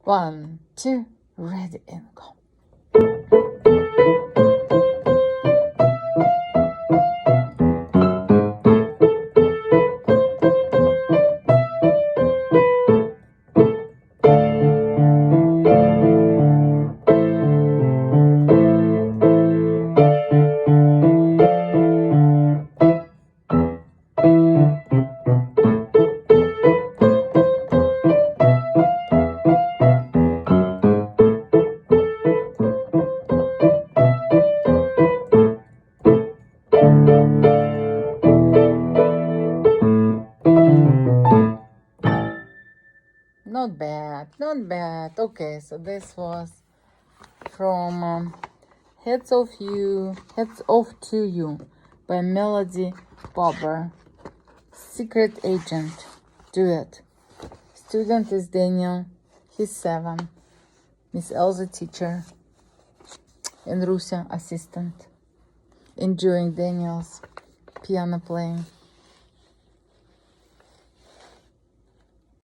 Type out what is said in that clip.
1, 2, ready and go. Not bad, not bad. Okay, so this was from Heads Off to You by Melody Bobber. Secret Agent, Duet. Student is Daniel, he's 7. Miss Elza teacher and Rusia assistant. Enjoying Daniel's piano playing.